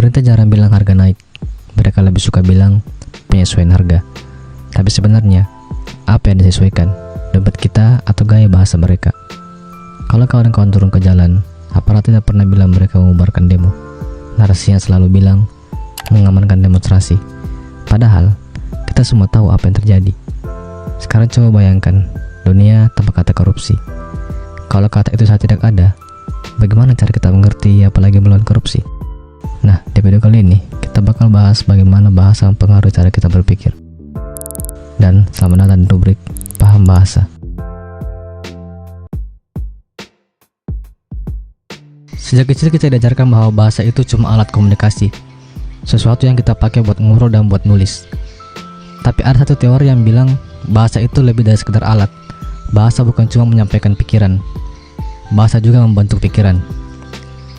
Pemerintah jarang bilang harga naik, mereka lebih suka bilang penyesuaian harga. Tapi sebenarnya, apa yang disesuaikan? Dompet kita atau gaya bahasa mereka? Kalau kawan-kawan turun ke jalan, aparat tidak pernah bilang mereka mengubarkan demo. Narasinya selalu bilang mengamankan demonstrasi. Padahal, kita semua tahu apa yang terjadi. Sekarang coba bayangkan, dunia tanpa kata korupsi. Kalau kata itu saat tidak ada, bagaimana cara kita mengerti apalagi melawan korupsi? Nah, di video kali ini kita bakal bahas bagaimana bahasa mempengaruhi cara kita berpikir. Dan selamat datang di rubrik Paham Bahasa. Sejak kecil kita diajarkan bahwa bahasa itu cuma alat komunikasi, sesuatu yang kita pakai buat ngobrol dan buat nulis. Tapi ada satu teori yang bilang bahasa itu lebih dari sekedar alat. Bahasa bukan cuma menyampaikan pikiran, bahasa juga membentuk pikiran.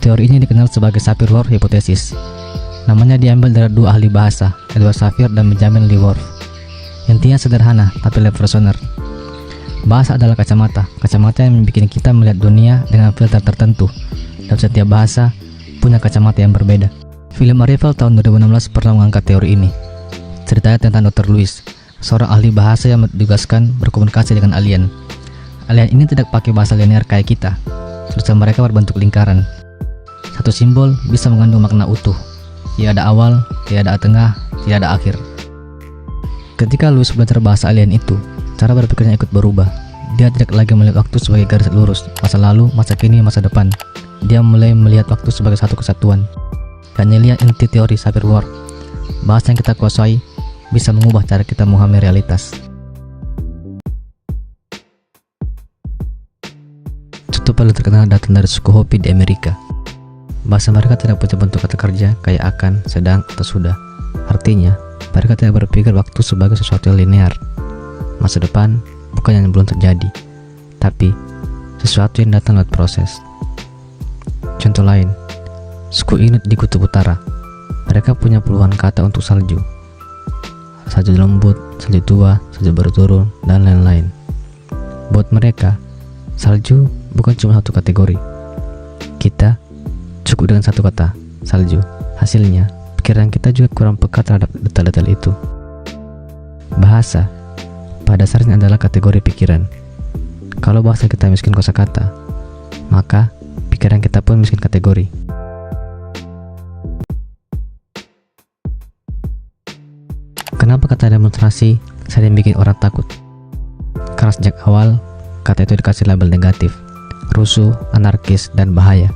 Teori ini dikenal sebagai Sapir-Whorf hipotesis. Namanya diambil dari dua ahli bahasa, Edward Sapir dan Benjamin Lee Whorf. Intinya sederhana, tapi revolusioner. Bahasa adalah kacamata yang membuat kita melihat dunia dengan filter tertentu, dan setiap bahasa punya kacamata yang berbeda. Film Arrival tahun 2016 pernah mengangkat teori ini. Ceritanya tentang Dr. Lewis, seorang ahli bahasa yang ditugaskan berkomunikasi dengan alien. Alien ini tidak pakai bahasa linear kayak kita. Tulisan mereka berbentuk lingkaran. Satu simbol bisa mengandung makna utuh. Tidak ada awal, tidak ada tengah, tidak ada akhir. Ketika Lewis belajar bahasa alien itu, cara berpikirnya ikut berubah. Dia tidak lagi melihat waktu sebagai garis lurus, masa lalu, masa kini, masa depan. Dia mulai melihat waktu sebagai satu kesatuan. Dan lihat inti teori Sapir-Whorf. Bahasa yang kita kuasai bisa mengubah cara kita memahami realitas. Contoh paling terkenal datang dari suku Hopi di Amerika. Bahasa mereka tidak punya bentuk kata kerja kayak akan, sedang, atau sudah. Artinya, mereka tidak berpikir waktu sebagai sesuatu yang linear. Masa depan bukan yang belum terjadi, tapi sesuatu yang datang lewat proses. Contoh lain, suku Inuit di Kutub Utara. Mereka punya puluhan kata untuk salju. Salju lembut, salju tua, salju baru turun, dan lain-lain. Buat mereka, salju bukan cuma satu kategori. Kita cukup dengan satu kata, salju. Hasilnya, pikiran kita juga kurang peka terhadap detail-detail itu. Bahasa, pada dasarnya adalah kategori pikiran. Kalau bahasa kita miskin kosakata, maka pikiran kita pun miskin kategori. Kenapa kata demonstrasi sering bikin orang takut? Karena sejak awal, kata itu dikasih label negatif, rusuh, anarkis, dan bahaya.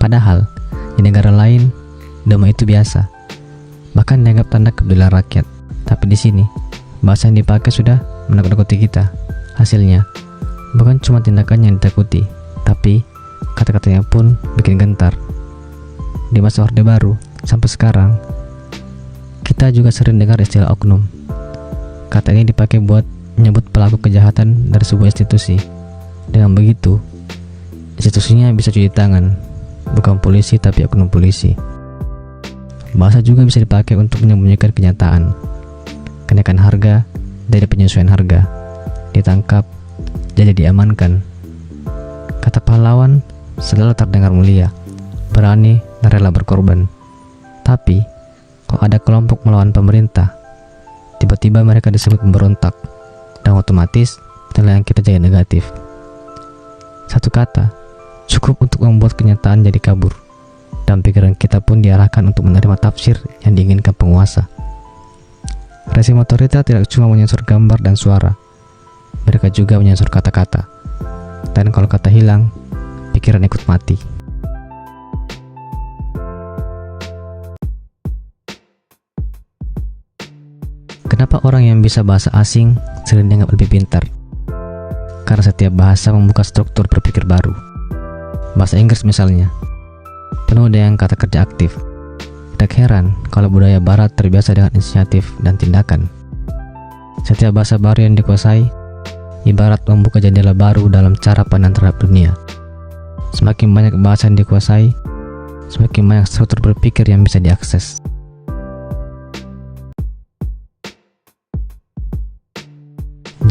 Padahal, di negara lain, demo itu biasa. Bahkan dianggap tanda kepedulian rakyat. Tapi di sini, bahasa yang dipakai sudah menakut-nakuti kita. Hasilnya, bukan cuma tindakan yang ditakuti, tapi kata-katanya pun bikin gentar. Di masa Orde Baru, sampai sekarang, kita juga sering dengar istilah oknum. Kata ini dipakai buat menyebut pelaku kejahatan dari sebuah institusi. Dengan begitu, institusinya bisa cuci tangan, bukan polisi tapi oknum polisi. Bahasa juga bisa dipakai untuk menyembunyikan kenyataan. Kenaikan harga dari penyesuaian harga, ditangkap jadi diamankan. Kata pahlawan selalu terdengar mulia, berani dan rela berkorban. Tapi kalau ada kelompok melawan pemerintah, tiba-tiba mereka disebut pemberontak, dan otomatis penilaian kita jadi negatif. Satu kata cukup untuk membuat kenyataan jadi kabur, dan pikiran kita pun diarahkan untuk menerima tafsir yang diinginkan penguasa. Rezim otoriter tidak cuma menyensor gambar dan suara, mereka juga menyensor kata-kata. Dan kalau kata hilang, pikiran ikut mati. Kenapa orang yang bisa bahasa asing sering dianggap lebih pintar? Karena setiap bahasa membuka struktur berpikir baru. Bahasa Inggris misalnya, penuh dengan kata kerja aktif. Tidak heran kalau budaya barat terbiasa dengan inisiatif dan tindakan. Setiap bahasa baru yang dikuasai, ibarat membuka jendela baru dalam cara pandang terhadap dunia. Semakin banyak bahasa yang dikuasai, semakin banyak struktur berpikir yang bisa diakses.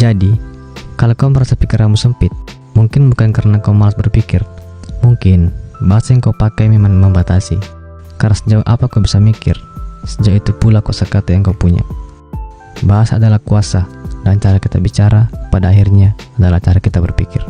Jadi, kalau kau merasa pikiranmu sempit, mungkin bukan karena kau malas berpikir. Mungkin bahasa yang kau pakai memang membatasi. Karena sejauh apa kau bisa mikir, sejauh itu pula kosakata yang kau punya. Bahasa adalah kuasa, dan cara kita bicara pada akhirnya adalah cara kita berpikir.